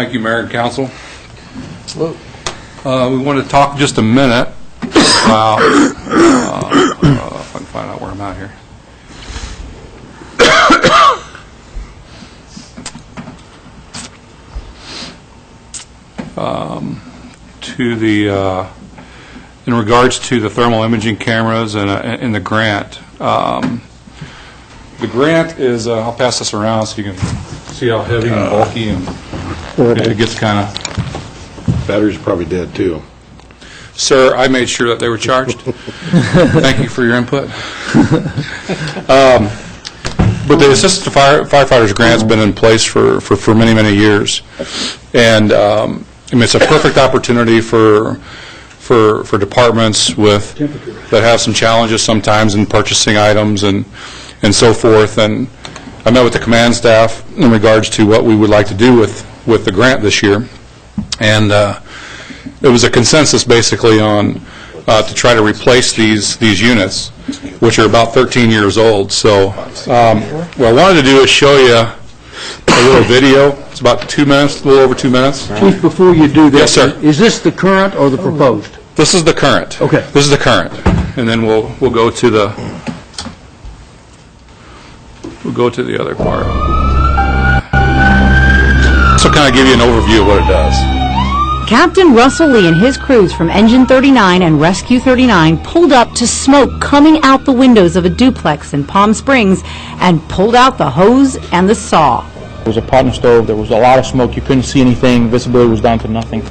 Thank you, Mayor and Council. We want to talk just a minute about, if I can find out where I'm at here. In regards to the thermal imaging cameras and the grant. The grant is, I'll pass this around so you can see how heavy and bulky, and it gets kind of... Batteries are probably dead, too. Sir, I made sure that they were charged. Thank you for your input. But the Assistant Firefighters Grant's been in place for many, many years. And I mean, it's a perfect opportunity for departments that have some challenges sometimes in purchasing items and so forth. And I met with the command staff in regards to what we would like to do with the grant this year. And it was a consensus basically on to try to replace these units, which are about 13 years old. So what I wanted to do is show you a little video. It's about 2 minutes, a little over 2 minutes. Chief, before you do that, yes, sir. Is this the current or the proposed? This is the current. Okay. This is the current, and then we'll go to the other part. So kind of give you an overview of what it does. Captain Russell Lee and his crews from Engine 39 and Rescue 39 pulled up to smoke coming out the windows of a duplex in Palm Springs and pulled out the hose and the saw. It was a partner stove. There was a lot of smoke. You couldn't see anything. Visibility was down to nothing.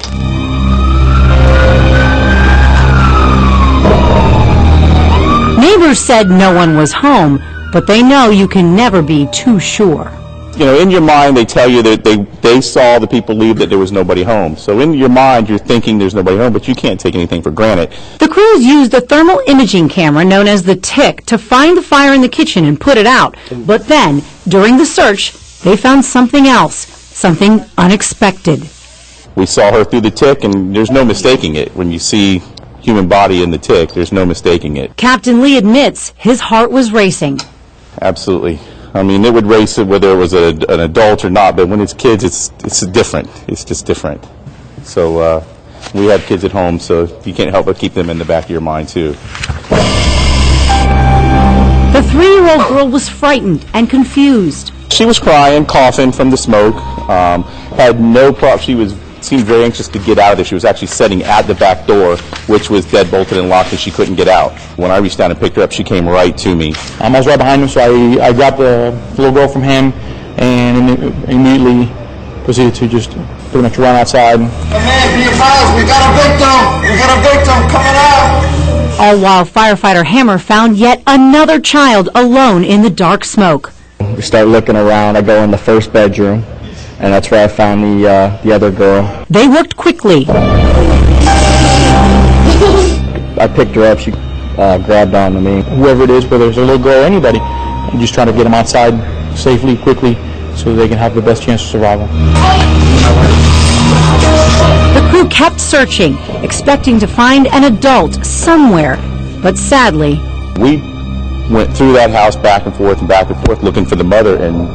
Neighbors said no one was home, but they know you can never be too sure. You know, in your mind, they tell you that they saw the people leave, that there was nobody home. So in your mind, you're thinking there's nobody home, but you can't take anything for granted. The crews used the thermal imaging camera known as the TIC to find the fire in the kitchen and put it out. But then, during the search, they found something else, something unexpected. We saw her through the TIC, and there's no mistaking it. When you see human body in the TIC, there's no mistaking it. Captain Lee admits his heart was racing. Absolutely. I mean, it would race it whether it was an adult or not, but when it's kids, it's different. It's just different. So we have kids at home, so you can't help but keep them in the back of your mind, too. The 3-year-old girl was frightened and confused. She was crying, coughing from the smoke, had no problem. She seemed very anxious to get out of there. She was actually sitting at the back door, which was dead-bolted and locked, and she couldn't get out. When I reached down and picked her up, she came right to me. I was right behind him, so I grabbed the little girl from him and immediately proceeded to just pretty much run outside. Hey man, be advised, we got a victim! We got a victim coming out! All while firefighter Hammer found yet another child alone in the dark smoke. We start looking around. I go in the first bedroom, and that's where I found the other girl. They worked quickly. I picked her up. She grabbed onto me. Whoever it is, whether it's a little girl or anybody, I'm just trying to get them outside safely, quickly, so they can have the best chance of survival. The crew kept searching, expecting to find an adult somewhere, but sadly, We went through that house back and forth looking for the mother and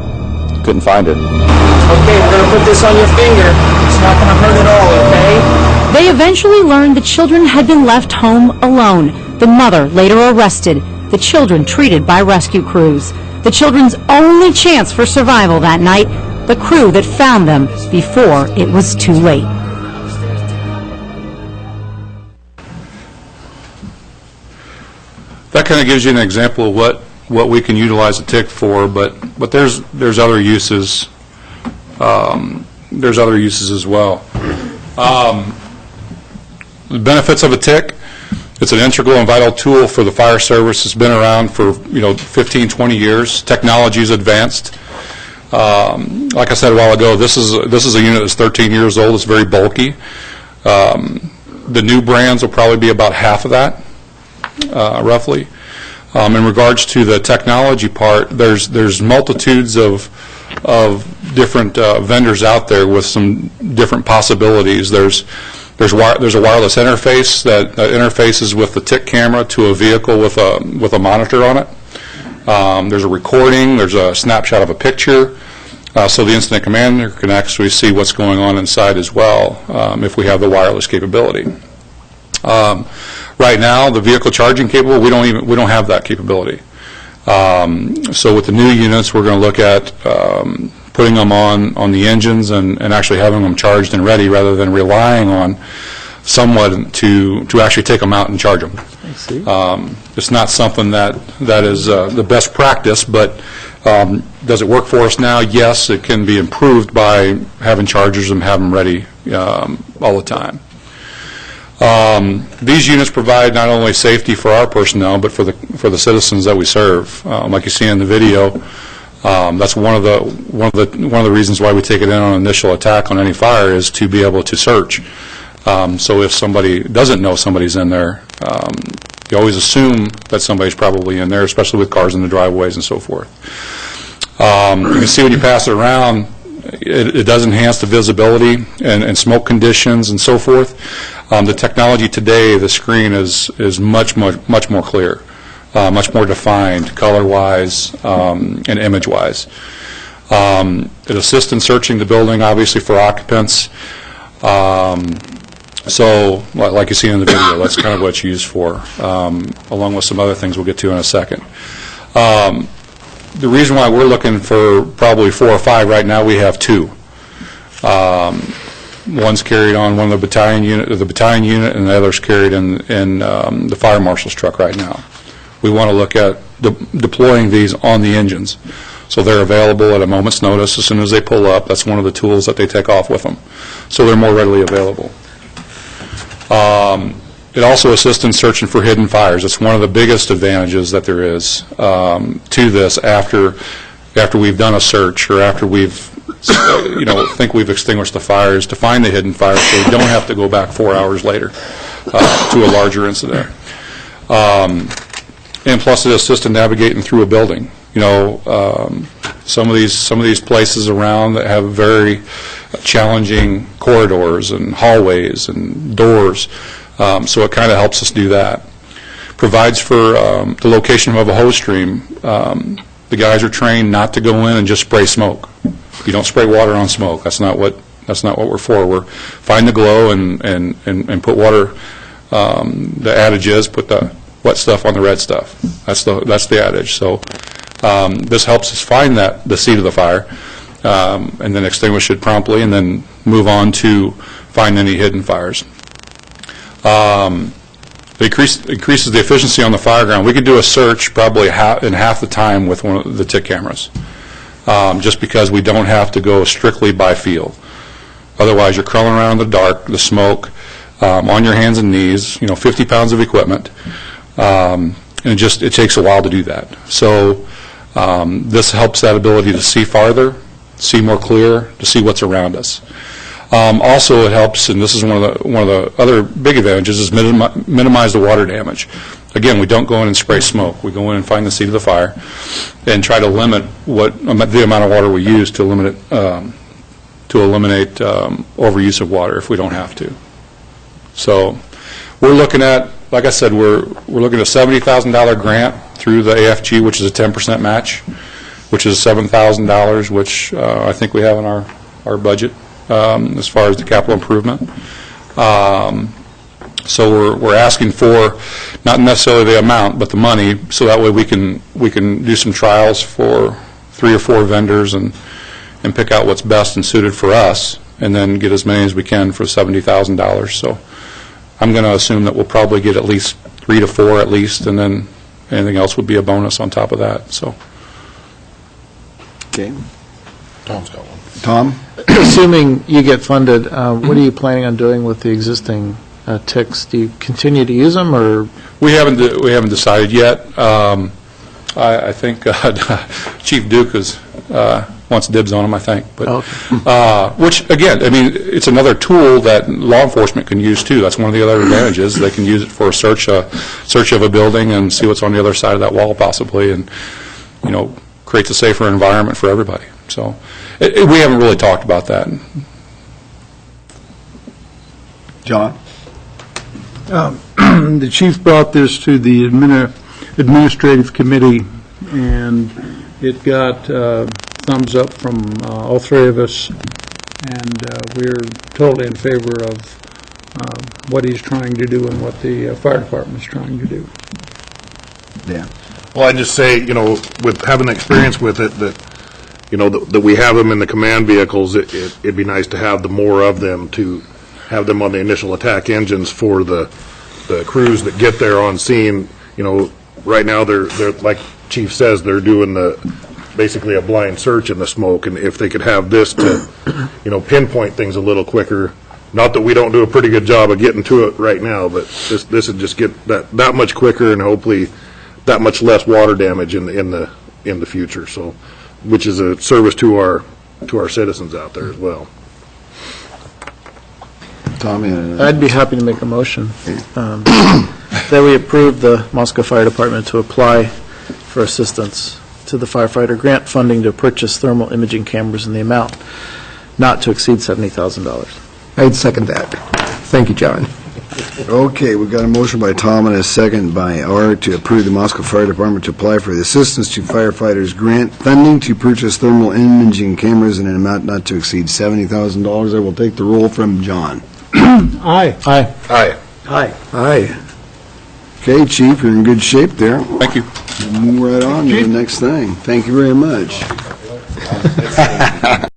couldn't find her. Okay, we're gonna put this on your finger. It's not gonna hurt at all, okay? they eventually learned the children had been left home alone. The mother later arrested, the children treated by rescue crews. The children's only chance for survival that night, the crew that found them before it was too late. That kind of gives you an example of what we can utilize a TIC for, but there's other uses. There's other uses as well. The benefits of a TIC: it's an integral and vital tool for the fire service. It's been around for 15, 20 years. Technology's advanced. Like I said a while ago, this is a unit that's 13 years old. It's very bulky. The new brands will probably be about half of that. Roughly. In regards to the technology part, there's multitudes of different vendors out there with some different possibilities. There's a wireless interface that interfaces with the TIC camera to a vehicle with a monitor on it. There's a recording. There's a snapshot of a picture. So the incident commander can actually see what's going on inside as well if we have the wireless capability. Right now, the vehicle charging capable, we don't have that capability. So with the new units, we're going to look at putting them on the engines and actually having them charged and ready rather than relying on someone to actually take them out and charge them. It's not something that is the best practice, but does it work for us now? Yes, it can be improved by having chargers and have them ready all the time. These units provide not only safety for our personnel, but for the citizens that we serve. Like you see in the video, that's one of the reasons why we take it in on initial attack on any fire is to be able to search. So if somebody doesn't know somebody's in there, you always assume that somebody's probably in there, especially with cars in the driveways and so forth. You can see when you pass it around, it does enhance the visibility and smoke conditions and so forth. The technology today, the screen is much more clear, much more defined color-wise and image-wise. It assists in searching the building, obviously, for occupants. So, like you see in the video, that's kind of what it's used for, along with some other things we'll get to in a second. The reason why we're looking for probably 4 or 5 right now, we have 2. One's carried on one of the battalion unit, and the other's carried in the fire marshal's truck right now. We want to look at deploying these on the engines, so they're available at a moment's notice as soon as they pull up. That's one of the tools that they take off with them, so they're more readily available. It also assists in searching for hidden fires. It's one of the biggest advantages that there is to this after we've done a search or after we've think we've extinguished the fires, to find the hidden fires so we don't have to go back 4 hours later to a larger incident. And plus it assists in navigating through a building. Some of these places around that have very challenging corridors and hallways and doors, so it kind of helps us do that. Provides for the location of a hose stream. The guys are trained not to go in and just spray smoke. You don't spray water on smoke. That's not what we're for. We're find the glow and put water. The adage is put the wet stuff on the red stuff. That's the adage. So this helps us find the seat of the fire, and then extinguish it promptly, and then move on to find any hidden fires. It increases the efficiency on the fire ground. We could do a search probably in half the time with one of the TIC cameras, just because we don't have to go strictly by feel. Otherwise, you're crawling around in the dark, the smoke, on your hands and knees, 50 pounds of equipment, and it takes a while to do that. So this helps that ability to see farther, see more clear, to see what's around us. Also, it helps, and this is one of the other big advantages, is minimize the water damage. Again, we don't go in and spray smoke. We go in and find the seat of the fire, and try to limit the amount of water we use to eliminate overuse of water if we don't have to. So, we're looking at, like I said, we're looking at a $70,000 grant through the AFG, which is a 10% match, which is $7,000, which I think we have in our budget. As far as the capital improvement. So we're asking for not necessarily the amount, but the money, so that way we can do some trials for 3 or 4 vendors and pick out what's best and suited for us, and then get as many as we can for $70,000. So I'm going to assume that we'll probably get at least 3 to 4 at least, and then anything else would be a bonus on top of that. So. Okay. Tom's got one. Tom? Assuming you get funded, what are you planning on doing with the existing TICs? Do you continue to use them, or? We haven't decided yet. I think Chief Duke wants dibs on them, I think. But which, again, I mean, it's another tool that law enforcement can use too. That's one of the other advantages. They can use it for a search of a building and see what's on the other side of that wall, possibly, and creates a safer environment for everybody. So we haven't really talked about that. John? The chief brought this to the administrative committee, and it got, it's thumbs up from all three of us, and we're totally in favor of what he's trying to do and what the fire department's trying to do. Dan? Well, I'd just say, with having experience with it, that, that we have them in the command vehicles, it'd be nice to have the more of them, to have them on the initial attack engines for the crews that get there on scene. Right now, they're like Chief says, they're doing basically a blind search in the smoke, and if they could have this to, pinpoint things a little quicker. Not that we don't do a pretty good job of getting to it right now, but this would just get that much quicker, and hopefully that much less water damage in the future. So, which is a service to our citizens out there as well. Tommy? I'd be happy to make a motion that we approve the Moscow Fire Department to apply for assistance to the firefighter grant funding to purchase thermal imaging cameras in the amount not to exceed $70,000. I'd second that. Thank you, John. Okay, we've got a motion by Tom and a second by Art to approve the Moscow Fire Department to apply for the Assistance to Firefighters Grant funding to purchase thermal imaging cameras in an amount not to exceed $70,000. I will take the roll from John. Aye. Aye. Aye. Aye. Aye. Okay, Chief, you're in good shape there. Thank you. We'll move right on to the next thing. Thank you very much.